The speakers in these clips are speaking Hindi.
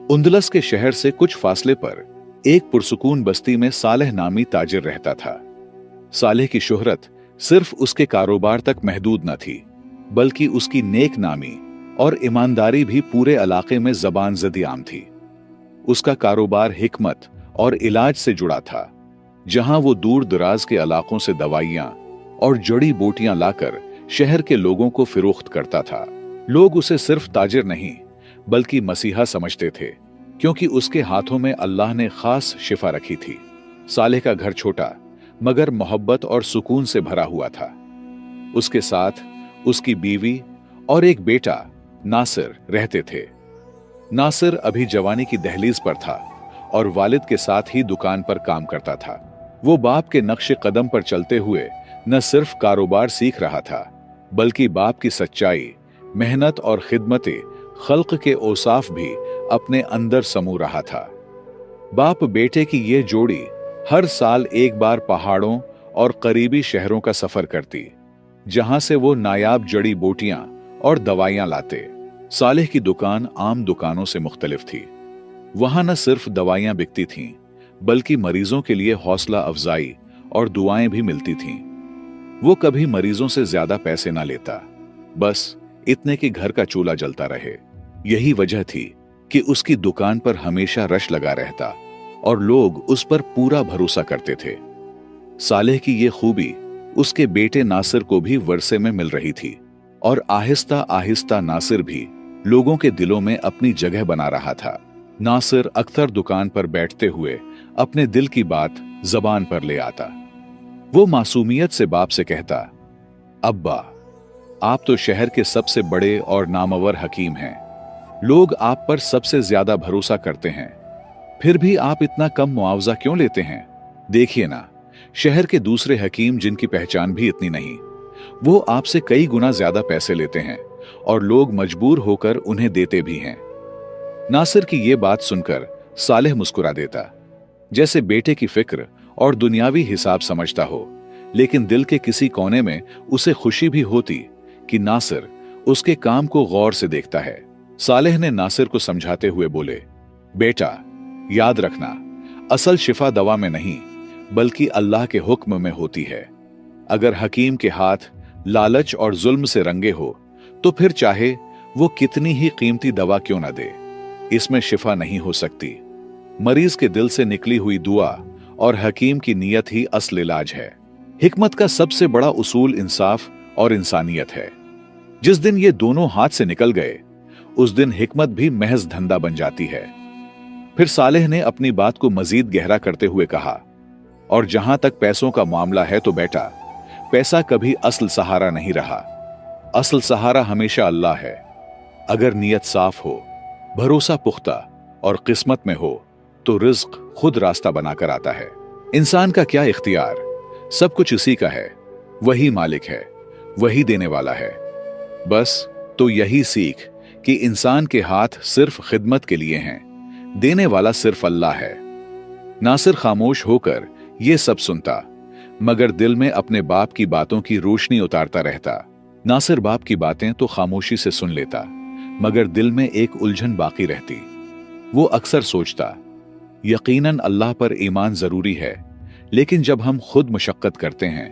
उंदलस के शहर से कुछ फासले पर एक पुरसुकून बस्ती में सालेह नामी ताजिर रहता था। सालेह की शोहरत सिर्फ उसके कारोबार तक महदूद न थी, बल्कि उसकी नेक नामी और ईमानदारी भी पूरे इलाके में ज़बान ज़दी आम थी। उसका कारोबार हिकमत और इलाज से जुड़ा था, जहां वो दूर दराज के इलाकों से दवाइयां और जड़ी बूटियां लाकर शहर के लोगों को फिरोख्त करता था। लोग उसे सिर्फ ताजिर नहीं बल्कि मसीहा समझते थे, क्योंकि उसके हाथों में अल्लाह ने खास शिफा रखी थी। सालेह का घर छोटा मगर मोहब्बत और सुकून से भरा हुआ था। उसके साथ उसकी बीवी और एक बेटा नासिर रहते थे। नासिर अभी जवानी की दहलीज पर था और वालिद के साथ ही दुकान पर काम करता था। वो बाप के नक्शे कदम पर चलते हुए न सिर्फ कारोबार सीख रहा था, बल्कि बाप की सच्चाई, मेहनत और खिदमते खल्क के औसाफ भी अपने अंदर समू रहा था। बाप बेटे की ये जोड़ी हर साल एक बार पहाड़ों और करीबी शहरों का सफर करती, जहां से वो नायाब जड़ी बूटियां और दवाइयां लाते। सालेह की दुकान आम दुकानों से मुख्तलिफ थी। वहां न सिर्फ दवाइयां बिकती थीं, बल्कि मरीजों के लिए हौसला अफजाई और दुआएं भी मिलती थीं। वो कभी मरीजों से ज्यादा पैसे ना लेता, बस इतने कि घर का चूल्हा जलता रहे। यही वजह थी कि उसकी दुकान पर हमेशा रश लगा रहता और लोग उस पर पूरा भरोसा करते थे। सालेह की ये खूबी उसके बेटे नासिर को भी वर्षे में मिल रही थी और आहिस्ता आहिस्ता नासिर भी लोगों के दिलों में अपनी जगह बना रहा था। नासिर अक्सर दुकान पर बैठते हुए अपने दिल की बात जबान पर ले आता। वो मासूमियत से बाप से कहता, अब्बा, आप तो शहर के सबसे बड़े और नामवर हकीम हैं। लोग आप पर सबसे ज्यादा भरोसा करते हैं, फिर भी आप इतना कम मुआवजा क्यों लेते हैं? देखिए ना, शहर के दूसरे हकीम जिनकी पहचान भी इतनी नहीं, वो आपसे कई गुना ज्यादा पैसे लेते हैं और लोग मजबूर होकर उन्हें देते भी हैं। नासिर की ये बात सुनकर सालेह मुस्कुरा देता, जैसे बेटे की फिक्र और दुनियावी हिसाब समझता हो, लेकिन दिल के किसी कोने में उसे खुशी भी होती कि नासिर उसके काम को गौर से देखता है। सालेह ने नासिर को समझाते हुए बोले, बेटा, याद रखना, असल शिफा दवा में नहीं बल्कि अल्लाह के हुक्म में होती है। अगर हकीम के हाथ लालच और जुल्म से रंगे हो तो फिर चाहे वो कितनी ही कीमती दवा क्यों न दे, इसमें शिफा नहीं हो सकती। मरीज के दिल से निकली हुई दुआ और हकीम की नीयत ही असल इलाज है। हिकमत का सबसे बड़ा उसूल इंसाफ और इंसानियत है। जिस दिन ये दोनों हाथ से निकल गए, उस दिन हिकमत भी महज धंधा बन जाती है। फिर सालेह ने अपनी बात को मजीद गहरा करते हुए कहा, और जहां तक पैसों का मामला है तो बेटा, पैसा कभी असल सहारा नहीं रहा। असल सहारा हमेशा अल्लाह है। अगर नीयत साफ हो, भरोसा पुख्ता और किस्मत में हो तो रिज्क खुद रास्ता बनाकर आता है। इंसान का क्या इख्तियार, सब कुछ उसी का है। वही मालिक है, वही देने वाला है। बस तो यही सीख कि इंसान के हाथ सिर्फ खिदमत के लिए हैं, देने वाला सिर्फ अल्लाह है। नासिर खामोश होकर ये सब सुनता, मगर दिल में अपने बाप की बातों की रोशनी उतारता रहता। नासिर बाप की बातें तो खामोशी से सुन लेता, मगर दिल में एक उलझन बाकी रहती। वो अक्सर सोचता, यकीनन अल्लाह पर ईमान जरूरी है, लेकिन जब हम खुद मुशक्कत करते हैं,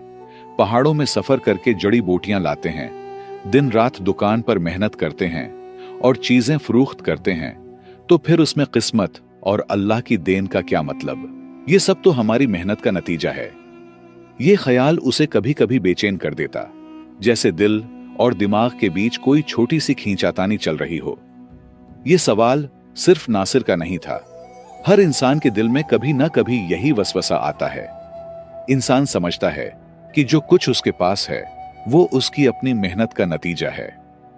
पहाड़ों में सफर करके जड़ी बूटियां लाते हैं, दिन रात दुकान पर मेहनत करते हैं और चीजें फरोख्त करते हैं, तो फिर उसमें किस्मत और अल्लाह की देन का क्या मतलब? ये सब तो हमारी मेहनत का नतीजा है। ये ख्याल उसे कभी कभी बेचैन कर देता, जैसे दिल और दिमाग के बीच कोई छोटी सी खींचातानी चल रही हो। ये सवाल सिर्फ नासिर का नहीं था, हर इंसान के दिल में कभी न कभी यही वसवसा आता है। इंसान समझता है कि जो कुछ उसके पास है वो उसकी अपनी मेहनत का नतीजा है,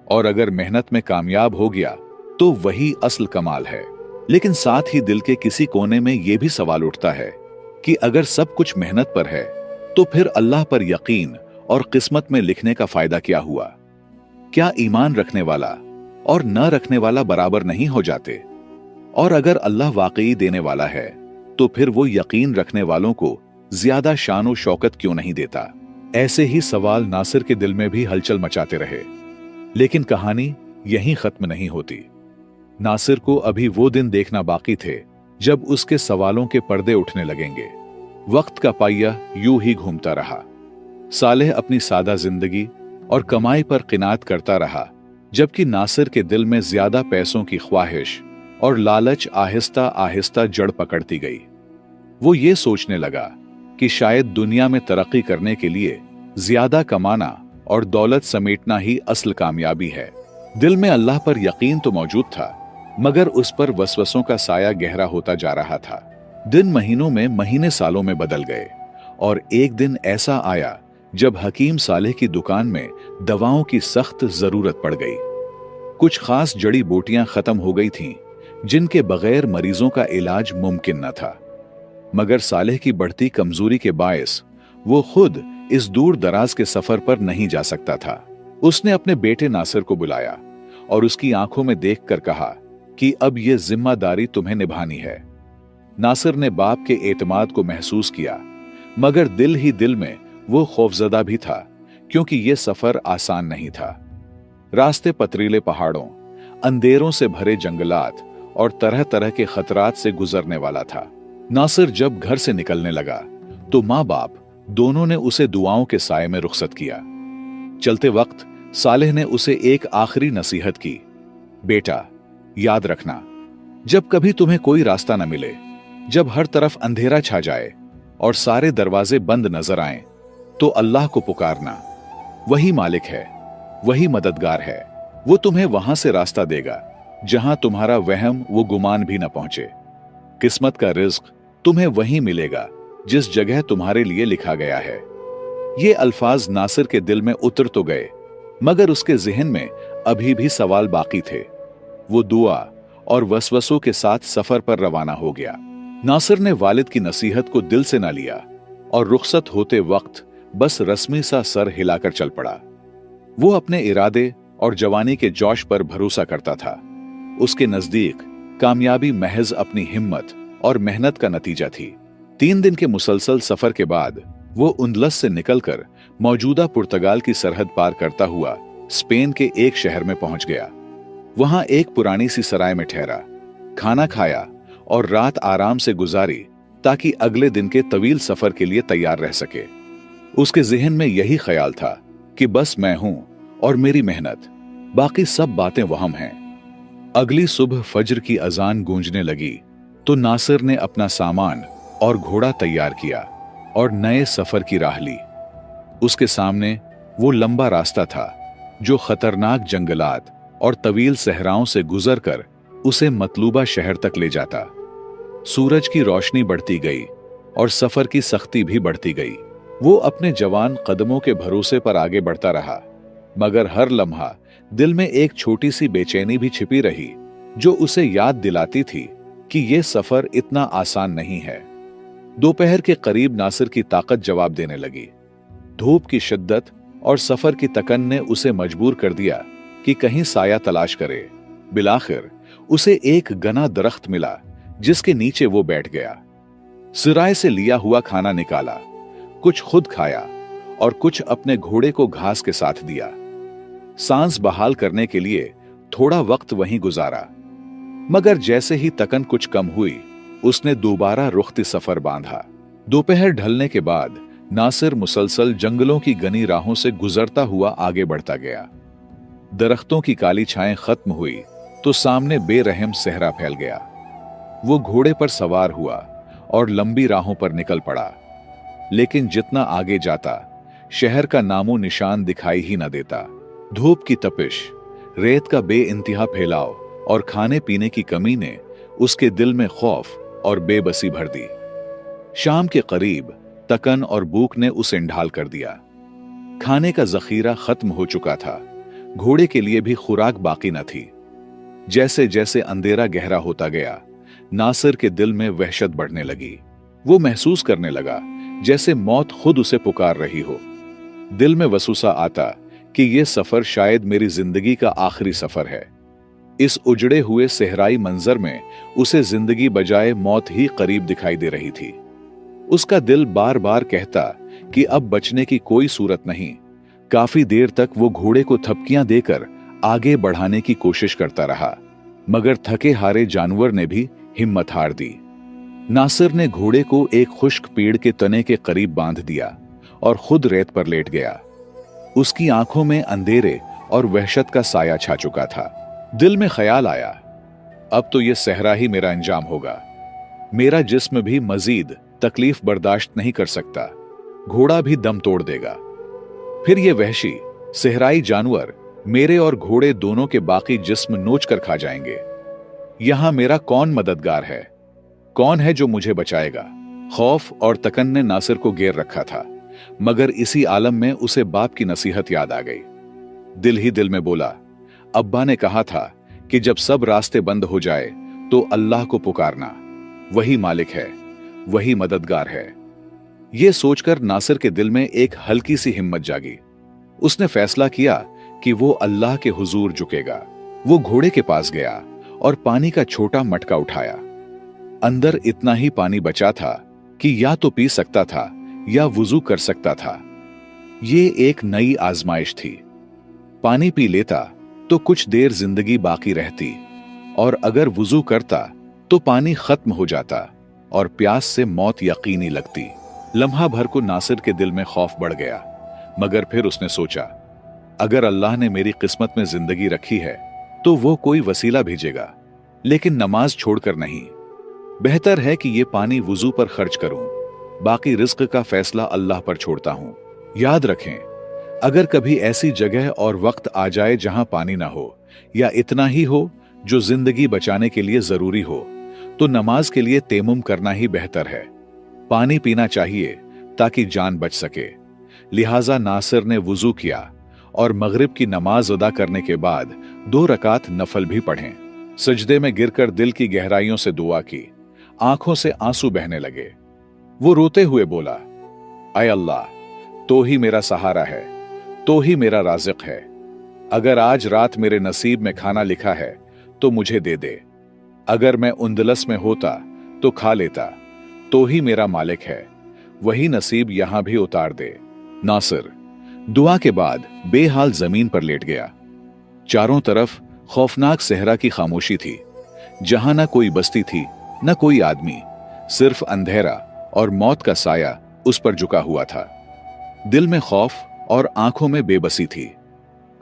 और अगर मेहनत में कामयाब हो गया तो वही असल कमाल है। लेकिन साथ ही दिल के किसी कोने में यह भी सवाल उठता है कि अगर सब कुछ मेहनत पर है तो फिर अल्लाह पर यकीन और किस्मत में लिखने का फायदा क्या हुआ? क्या ईमान रखने वाला और न रखने वाला बराबर नहीं हो जाते? और अगर अल्लाह वाकई देने वाला है तो फिर वो यकीन रखने वालों को ज्यादा शान और शौकत क्यों नहीं देता? ऐसे ही सवाल नासिर के दिल में भी हलचल मचाते रहे। लेकिन कहानी यहीं खत्म नहीं होती। नासिर को अभी वो दिन देखना बाकी थे जब उसके सवालों के पर्दे उठने लगेंगे। वक्त का पहिया यूं ही घूमता रहा। सालेह अपनी सादा जिंदगी और कमाई पर किनात करता रहा, जबकि नासिर के दिल में ज्यादा पैसों की ख्वाहिश और लालच आहिस्ता आहिस्ता जड़ पकड़ती गई। वो ये सोचने लगा कि शायद दुनिया में तरक्की करने के लिए ज्यादा कमाना और दौलत समेटना ही असल कामयाबी है। दिल में अल्लाह पर यकीन तो मौजूद था, मगर उस पर वसवसों का साया गहरा होता जा रहा था। दिन महीनों में, महीने सालों में बदल गए और एक दिन ऐसा आया जब हकीम सालेह की दुकान में दवाओं की सख्त जरूरत पड़ गई। कुछ खास जड़ी बूटियां खत्म हो गई थीं, जिनके बगैर मरीजों का इलाज मुमकिन न था। मगर सालेह की बढ़ती कमजोरी के बायस वो खुद इस दूर दराज के सफर पर नहीं जा सकता था। उसने अपने बेटे नासिर को बुलाया और उसकी आंखों में देखकर कहा कि अब यह जिम्मेदारी तुम्हें निभानी है। नासिर ने बाप के एतमाद को महसूस किया, मगर दिल ही दिल में वो खौफजदा भी था, क्योंकि यह सफर आसान नहीं था। रास्ते पथरीले पहाड़ों, अंधेरों से भरे जंगलात और तरह तरह के खतरात से गुजरने वाला था। नासिर जब घर से निकलने लगा तो माँ बाप दोनों ने उसे दुआओं के साए में रुखसत किया। चलते वक्त सालेह ने उसे एक आखिरी नसीहत की, बेटा याद रखना, जब कभी तुम्हें कोई रास्ता न मिले, जब हर तरफ अंधेरा छा जाए और सारे दरवाजे बंद नजर आएं, तो अल्लाह को पुकारना। वही मालिक है, वही मददगार है। वो तुम्हें वहां से रास्ता देगा जहां तुम्हारा वहम वो गुमान भी न पहुंचे। किस्मत का रिज्क तुम्हें वहीं मिलेगा जिस जगह तुम्हारे लिए लिखा गया है। ये अल्फाज नासिर के दिल में उतर तो गए, मगर उसके जिहन में अभी भी सवाल बाकी थे। वो दुआ और वसवसों के साथ सफर पर रवाना हो गया। नासिर ने वालिद की नसीहत को दिल से न लिया और रुखसत होते वक्त बस रस्मी सा सर हिलाकर चल पड़ा। वो अपने इरादे और जवानी के जोश पर भरोसा करता था। उसके नजदीक कामयाबी महज अपनी हिम्मत और मेहनत का नतीजा थी। 3 दिन के मुसलसल सफर के बाद वो उंदलस से निकलकर मौजूदा पुर्तगाल की सरहद पार करता हुआ स्पेन के एक शहर में पहुंच गया। वहां एक पुरानी सी सराय में ठहरा, खाना खाया और रात आराम से गुजारी ताकि अगले दिन के तवील सफर के लिए तैयार रह सके। उसके जिहन में यही ख्याल था कि बस मैं हूं और मेरी मेहनत, बाकी सब बातें वहम हैं। अगली सुबह फज्र की अजान गूंजने लगी तो नासिर ने अपना सामान और घोड़ा तैयार किया और नए सफर की राह ली। उसके सामने वो लंबा रास्ता था जो खतरनाक जंगलात और तवील सहराओं से गुजरकर उसे मतलूबा शहर तक ले जाता। सूरज की रोशनी बढ़ती गई और सफर की सख्ती भी बढ़ती गई। वो अपने जवान कदमों के भरोसे पर आगे बढ़ता रहा, मगर हर लम्हा दिल में एक छोटी सी बेचैनी भी छिपी रही जो उसे याद दिलाती थी कि यह सफर इतना आसान नहीं है। दोपहर के करीब नासिर की ताकत जवाब देने लगी। धूप की शिद्दत और सफर की तकन ने उसे मजबूर कर दिया कि कहीं साया तलाश करे। बिलाखिर उसे एक घना दरख्त मिला जिसके नीचे वो बैठ गया। सिराय से लिया हुआ खाना निकाला, कुछ खुद खाया और कुछ अपने घोड़े को घास के साथ दिया। सांस बहाल करने के लिए थोड़ा वक्त वहीं गुजारा, मगर जैसे ही तकन कुछ कम हुई उसने दोबारा रुख्ती सफर बांधा। दोपहर ढलने के बाद नासिर मुसलसल जंगलों की घनी राहों से गुजरता हुआ आगे बढ़ता गया। दरख्तों की काली छाएं खत्म हुई तो सामने बेरहम सहरा फैल गया। वो घोड़े पर सवार हुआ और लंबी राहों पर निकल पड़ा, लेकिन जितना आगे जाता शहर का नामो निशान दिखाई ही न देता। धूप की तपिश, रेत का बेइंतहा फैलाव और खाने पीने की कमी ने उसके दिल में खौफ और बेबसी भर दी। शाम के करीब तकन और भूख ने उसे इंढाल कर दिया। खाने का जखीरा खत्म हो चुका था, घोड़े के लिए भी खुराक बाकी न थी। जैसे जैसे अंधेरा गहरा होता गया, नासिर के दिल में वहशत बढ़ने लगी। वो महसूस करने लगा जैसे मौत खुद उसे पुकार रही हो। दिल में वसूसा आता कि यह सफर शायद मेरी जिंदगी का आखिरी सफर है। इस उजड़े हुए सहराई मंजर में उसे जिंदगी बजाय मौत ही करीब दिखाई दे रही थी। उसका दिल बार बार कहता कि अब बचने की कोई सूरत नहीं। काफी देर तक वो घोड़े को थपकियां देकर आगे बढ़ाने की कोशिश करता रहा, मगर थके हारे जानवर ने भी हिम्मत हार दी। नासिर ने घोड़े को एक खुश्क पेड़ के तने के करीब बांध दिया और खुद रेत पर लेट गया। उसकी आंखों में अंधेरे और वहशत का साया छा चुका था। दिल में ख्याल आया, अब तो यह सहरा ही मेरा अंजाम होगा। मेरा जिस्म भी मजीद तकलीफ बर्दाश्त नहीं कर सकता, घोड़ा भी दम तोड़ देगा। फिर ये वहशी सहराई जानवर मेरे और घोड़े दोनों के बाकी जिस्म नोच कर खा जाएंगे। यहां मेरा कौन मददगार है? कौन है जो मुझे बचाएगा? खौफ और तकन ने नासिर को घेर रखा था, मगर इसी आलम में उसे बाप की नसीहत याद आ गई। दिल ही दिल में बोला, अब्बा ने कहा था कि जब सब रास्ते बंद हो जाए तो अल्लाह को पुकारना, वही मालिक है, वही मददगार है। यह सोचकर नासिर के दिल में एक हल्की सी हिम्मत जागी। उसने फैसला किया कि वो अल्लाह के हुजूर झुकेगा। वो घोड़े के पास गया और पानी का छोटा मटका उठाया। अंदर इतना ही पानी बचा था कि या तो पी सकता था या वुजू कर सकता था। ये एक नई आजमाइश थी। पानी पी लेता तो कुछ देर जिंदगी बाकी रहती, और अगर वुजू करता तो पानी खत्म हो जाता और प्यास से मौत यकीनी लगती। लम्हा भर को नासिर के दिल में खौफ बढ़ गया, मगर फिर उसने सोचा, अगर अल्लाह ने मेरी किस्मत में जिंदगी रखी है तो वो कोई वसीला भेजेगा, लेकिन नमाज छोड़कर नहीं। बेहतर है कि ये पानी वुजू पर खर्च करूं, बाकी रिज्क का फैसला अल्लाह पर छोड़ता हूं। याद रखें, अगर कभी ऐसी जगह और वक्त आ जाए जहां पानी ना हो या इतना ही हो जो जिंदगी बचाने के लिए जरूरी हो, तो नमाज के लिए तेमुम करना ही बेहतर है। पानी पीना चाहिए ताकि जान बच सके। लिहाजा नासिर ने वुजू किया और मगरिब की नमाज अदा करने के बाद 2 रकात नफल भी पढ़ें। सजदे में गिरकर दिल की गहराइयों से दुआ की। आंखों से आंसू बहने लगे। वो रोते हुए बोला, ऐ अल्लाह, तो ही मेरा सहारा है, तो ही मेरा राज़िक है। अगर आज रात मेरे नसीब में खाना लिखा है तो मुझे दे दे। अगर मैं उंदलस में होता तो खा लेता, तो ही मेरा मालिक है, वही नसीब यहां भी उतार दे। नासिर दुआ के बाद बेहाल जमीन पर लेट गया। चारों तरफ खौफनाक सहरा की खामोशी थी, जहां ना कोई बस्ती थी, न कोई आदमी, सिर्फ अंधेरा और मौत का साया उस पर झुका हुआ था। दिल में खौफ और आंखों में बेबसी थी।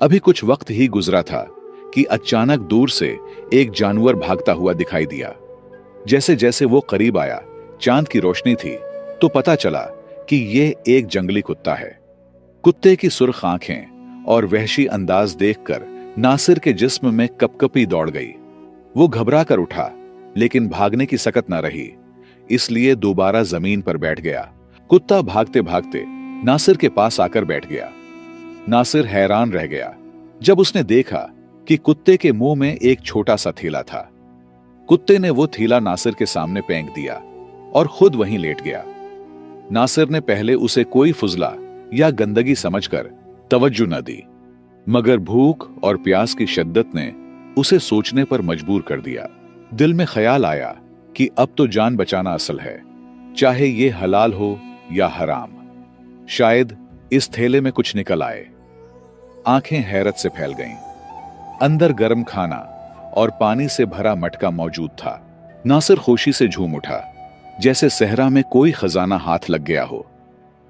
अभी कुछ वक्त ही गुजरा था कि अचानक दूर से एक जानवर भागता हुआ दिखाई दिया। जैसे जैसे वो करीब आया, चांद की रोशनी थी, तो पता चला कि ये एक जंगली कुत्ता है। कुत्ते की सुर्ख आंखें और वहशी अंदाज देखकर नासिर के जिस्म में कपकपी दौड़ गई। वो घबरा कर उठा, लेकिन भागने की सकत न रही, इसलिए दोबारा जमीन पर बैठ गया। कुत्ता भागते भागते नासिर के पास आकर बैठ गया। नासिर हैरान रह गया जब उसने देखा कि कुत्ते के मुंह में एक छोटा सा थैला था। कुत्ते ने वो थैला नासिर के सामने फेंक दिया और खुद वहीं लेट गया। नासिर ने पहले उसे कोई फुजला या गंदगी समझकर तवज्जो न दी, मगर भूख और प्यास की शिद्दत ने उसे सोचने पर मजबूर कर दिया। दिल में ख्याल आया कि अब तो जान बचाना असल है, चाहे ये हलाल हो या हराम। शायद इस थैले में कुछ निकल आए। आंखें हैरत से फैल गईं। अंदर गर्म खाना और पानी से भरा मटका मौजूद था। नासिर खुशी से झूम उठा, जैसे सहरा में कोई खजाना हाथ लग गया हो।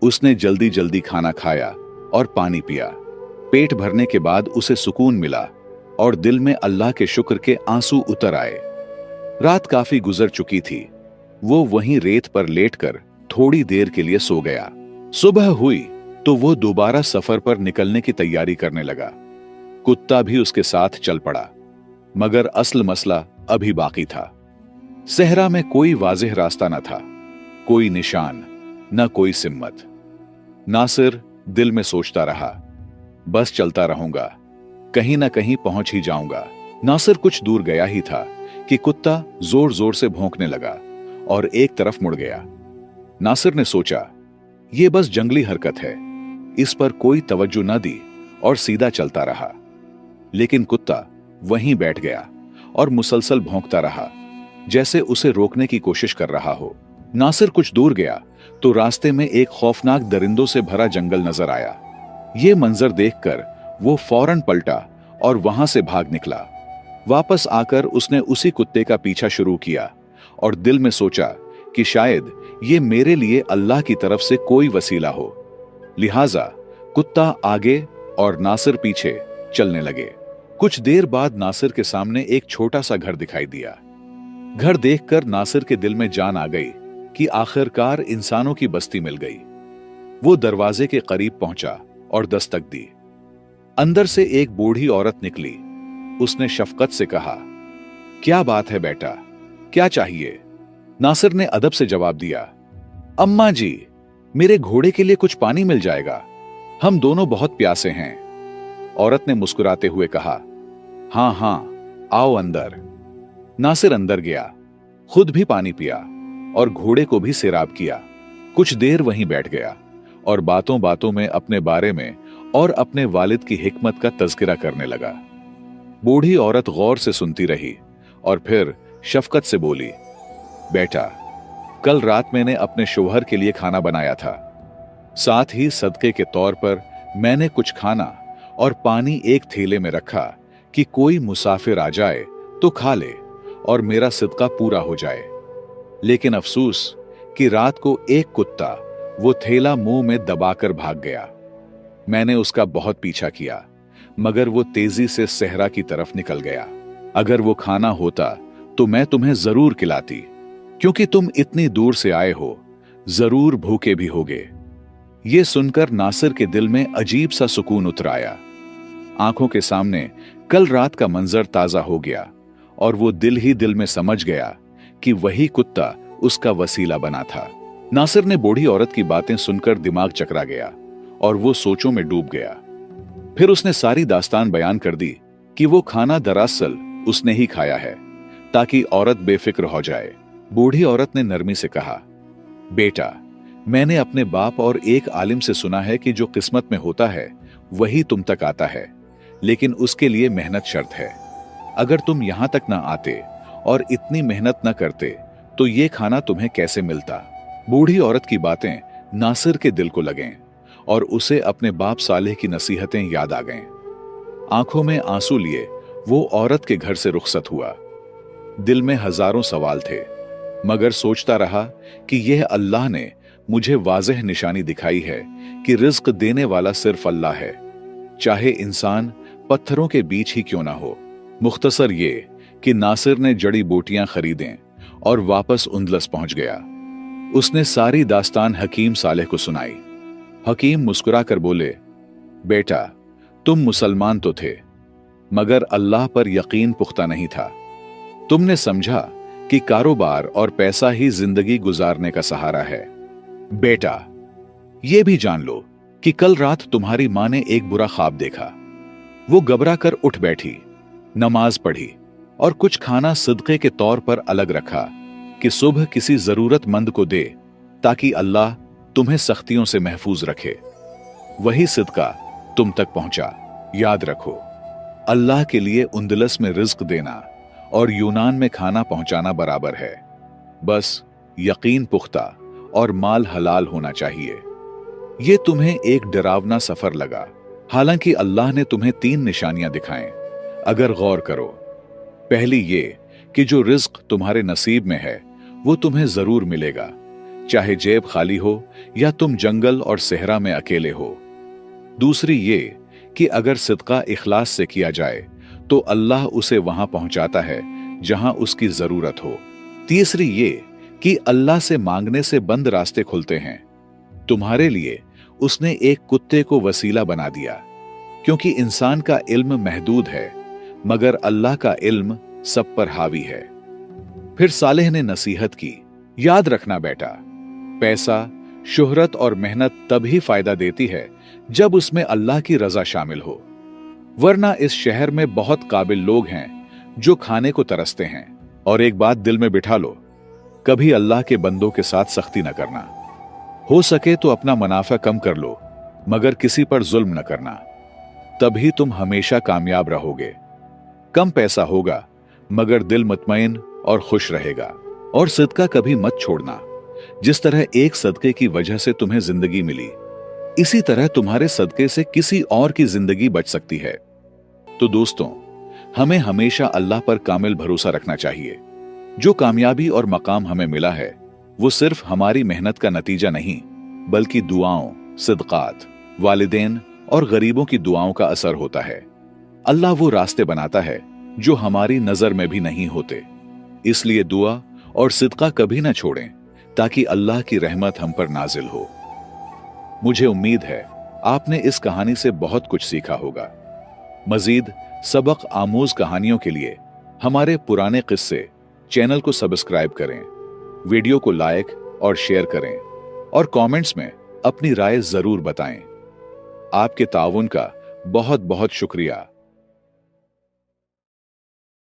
उसने जल्दी जल्दी खाना खाया और पानी पिया। पेट भरने के बाद उसे सुकून मिला और दिल में अल्लाह के शुक्र के आंसू उतर आए। रात काफी गुजर चुकी थी। वो वहीं रेत पर लेटकर थोड़ी देर के लिए सो गया। सुबह हुई तो वो दोबारा सफर पर निकलने की तैयारी करने लगा। कुत्ता भी उसके साथ चल पड़ा, मगर असल मसला अभी बाकी था। सहरा में कोई वाज़ेह रास्ता न था, कोई निशान, न कोई सिम्मत। नासिर दिल में सोचता रहा, बस चलता रहूंगा, कहीं ना कहीं पहुंच ही जाऊंगा। नासिर कुछ दूर गया ही था कि कुत्ता जोर जोर से भौंकने लगा और एक तरफ मुड़ गया। नासिर ने सोचा, यह बस जंगली हरकत है, इस पर कोई तवज्जो न दी और सीधा चलता रहा। लेकिन कुत्ता वहीं बैठ गया और मुसलसल भौंकता रहा, जैसे उसे रोकने की कोशिश कर रहा हो। नासिर कुछ दूर गया तो रास्ते में एक खौफनाक दरिंदों से भरा जंगल नजर आया। ये मंजर देखकर वो फौरन पलटा और वहां से भाग निकला। वापस आकर उसने उसी कुत्ते का पीछा शुरू किया और दिल में सोचा कि शायद ये मेरे लिए अल्लाह की तरफ से कोई वसीला हो। लिहाजा कुत्ता आगे और नासिर पीछे चलने लगे। कुछ देर बाद नासिर के सामने एक छोटा सा घर दिखाई दिया। घर देखकर नासिर के दिल में जान आ गई कि आखिरकार इंसानों की बस्ती मिल गई। वो दरवाजे के करीब पहुंचा और दस्तक दी। अंदर से एक बूढ़ी औरत निकली। उसने शफकत से कहा, क्या बात है बेटा, क्या चाहिए? नासिर ने अदब से जवाब दिया, अम्मा जी, मेरे घोड़े के लिए कुछ पानी मिल जाएगा, हम दोनों बहुत प्यासे हैं। औरत ने मुस्कुराते हुए कहा, हां हां, आओ अंदर। नासिर अंदर गया, खुद भी पानी पिया और घोड़े को भी सैराब किया। कुछ देर वहीं बैठ गया और बातों बातों में अपने बारे में और अपने वालिद की हिकमत का तज़किरा करने लगा। बूढ़ी औरत गौर से सुनती रही और फिर शफकत से बोली, बेटा, कल रात मैंने अपने शौहर के लिए खाना बनाया था। साथ ही सदके के तौर पर मैंने कुछ खाना और पानी एक थैले में रखा कि कोई मुसाफिर आ जाए तो खा ले और मेरा सदका पूरा हो जाए। लेकिन अफसोस कि रात को एक कुत्ता वो थैला मुंह में दबाकर भाग गया। मैंने उसका बहुत पीछा किया, मगर वो तेजी से सहरा की तरफ निकल गया। अगर वो खाना होता तो मैं तुम्हें जरूर खिलाती, क्योंकि तुम इतनी दूर से आए हो, जरूर भूखे भी होगे। ये सुनकर नासिर के दिल में अजीब सा सुकून उतर आया। आंखों के सामने कल रात का मंजर ताजा हो गया और वो दिल ही दिल में समझ गया कि वही कुत्ता उसका वसीला बना था। नासिर ने बूढ़ी औरत की बातें सुनकर दिमाग चकरा गया और वो सोचों में डूब गया। फिर उसने सारी दास्तान बयान कर दी कि वो खाना दरअसल उसने ही खाया है, ताकि औरत बेफिक्र हो जाए। बूढ़ी औरत ने नरमी से कहा, बेटा, मैंने अपने बाप और एक आलिम से सुना है कि जो किस्मत में होता है वही तुम तक आता है, लेकिन उसके लिए मेहनत शर्त है। अगर तुम यहां तक ना आते और इतनी मेहनत ना करते तो ये खाना तुम्हें कैसे मिलता? बूढ़ी औरत की बातें नासिर के दिल को लगें और उसे अपने बाप सालेह की नसीहतें याद आ गईं। आंखों में आंसू लिए वो औरत के घर से रुखसत हुआ। दिल में हजारों सवाल थे, मगर सोचता रहा कि यह अल्लाह ने मुझे वाज़ेह निशानी दिखाई है कि रिज्क देने वाला सिर्फ अल्लाह है, चाहे इंसान पत्थरों के बीच ही क्यों ना हो। मुख्तसर ये कि नासिर ने जड़ी बूटियां खरीदें और वापस उंदलस पहुंच गया। उसने सारी दास्तान हकीम सालेह को सुनाई। हकीम मुस्कुराकर बोले, बेटा, तुम मुसलमान तो थे, मगर अल्लाह पर यकीन पुख्ता नहीं था। तुमने समझा कि कारोबार और पैसा ही जिंदगी गुजारने का सहारा है। बेटा, यह भी जान लो कि कल रात तुम्हारी मां ने एक बुरा ख्वाब देखा। वो घबरा कर उठ बैठी, नमाज पढ़ी और कुछ खाना सदके के तौर पर अलग रखा कि सुबह किसी जरूरतमंद को दे, ताकि अल्लाह तुम्हें सख्तियों से महफूज रखे। वही सदका तुम तक पहुंचा। याद रखो, अल्लाह के लिए उंदलस में रिज्क देना और यूनान में खाना पहुंचाना बराबर है। बस यकीन पुख्ता और माल हलाल होना चाहिए। ये तुम्हें एक डरावना सफर लगा, हालांकि अल्लाह ने तुम्हें 3 निशानियां दिखाएं, अगर गौर करो। पहली ये कि जो रिज्क तुम्हारे नसीब में है वो तुम्हें जरूर मिलेगा, चाहे जेब खाली हो या तुम जंगल और सहरा में अकेले हो। दूसरी ये कि अगर सदका इखलास से किया जाए तो अल्लाह उसे वहां पहुंचाता है जहां उसकी जरूरत हो। तीसरी ये कि अल्लाह से मांगने से बंद रास्ते खुलते हैं। तुम्हारे लिए उसने एक कुत्ते को वसीला बना दिया, क्योंकि इंसान का इल्म महदूद है, मगर अल्लाह का इल्म सब पर हावी है। फिर सालेह ने नसीहत की, याद रखना बेटा, पैसा, शोहरत और मेहनत तभी फायदा देती है जब उसमें अल्लाह की रजा शामिल हो, वरना इस शहर में बहुत काबिल लोग हैं जो खाने को तरसते हैं। और एक बात दिल में बिठा लो, कभी अल्लाह के बंदों के साथ सख्ती न करना। हो सके तो अपना मुनाफा कम कर लो, मगर किसी पर जुल्म न करना, तभी तुम हमेशा कामयाब रहोगे। कम पैसा होगा मगर दिल मुतमईन और खुश रहेगा। और सदका कभी मत छोड़ना। जिस तरह एक सदके की वजह से तुम्हें जिंदगी मिली, इसी तरह तुम्हारे सदके से किसी और की जिंदगी बच सकती है। तो दोस्तों, हमें हमेशा अल्लाह पर कामिल भरोसा रखना चाहिए। जो कामयाबी और मकाम हमें मिला है वो सिर्फ हमारी मेहनत का नतीजा नहीं, बल्कि दुआओं, सदकात, वालिदैन और गरीबों की दुआओं का असर होता है। अल्लाह वो रास्ते बनाता है जो हमारी नजर में भी नहीं होते। इसलिए दुआ और सिदका कभी ना छोड़ें ताकि अल्लाह की रहमत हम पर नाजिल हो। मुझे उम्मीद है आपने इस कहानी से बहुत कुछ सीखा होगा। मजीद सबक आमूज कहानियों के लिए हमारे पुराने किस्से चैनल को सब्सक्राइब करें, वीडियो को लाइक और शेयर करें और कमेंट्स में अपनी राय जरूर बताएं। आपके ताउन का बहुत बहुत शुक्रिया।